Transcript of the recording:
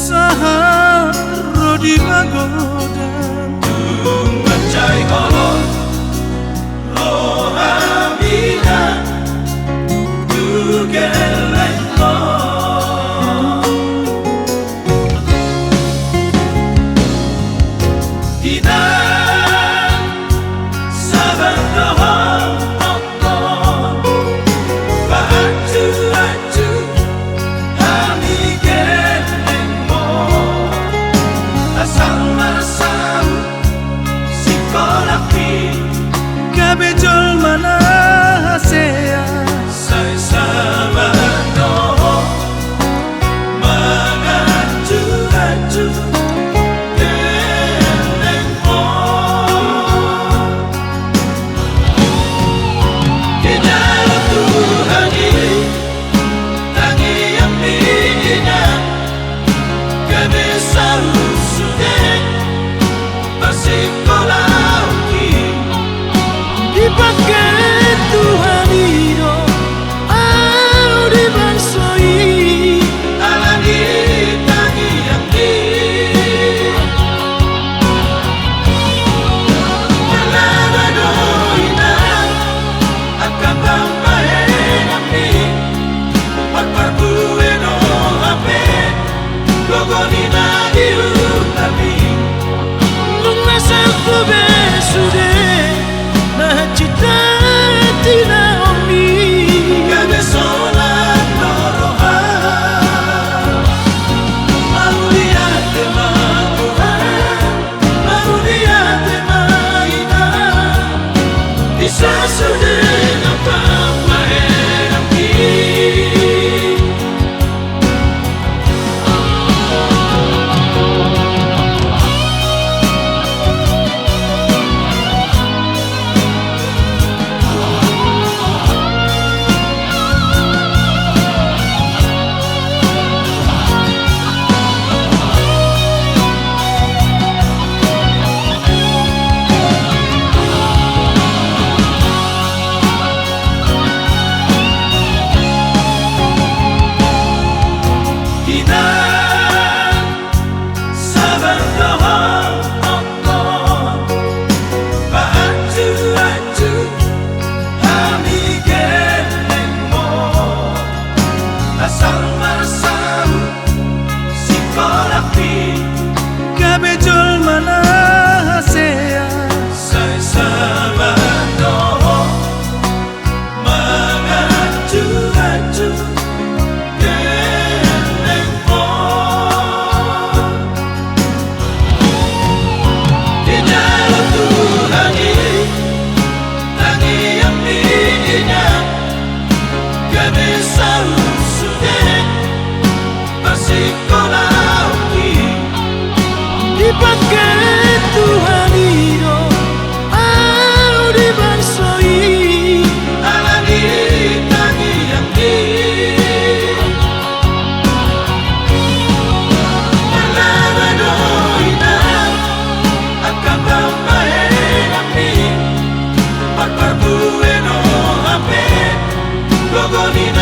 Saha rodi magodan Mencari kolon Rohamina Tugeleng lo Tidak Sabar dohong nonton Baju-baju Kami geleng mo Asal-asal Sikolapi kabejol mana hasea Say sabado Mengaju-aju Geleng mo Di dalam Tuhan ini Tangi yang minyak Kabesar sudah Bersikolah dipakai Tuhan itu anu dibangsoi Alani tangi yang di Malagadoina Akan bambahe nami Pagparbueno ape Gogonina diutabi nung nasa kube sude na cita tina omi Kabesolan norohan Maruliate maguhan Maruliate mainan Bisa sudah napapahen ang kabejol mana hasea Say sabado Mengaju-aju Geleng mo Di dalam Tuhan ini Tangi yang minyak Kabesar sudah Bersikolah dipakai Tuhan itu anu dibangsoi Alani tangi yang di Malagadoina Akan bambahe nami Pagparbueno ape Gogonina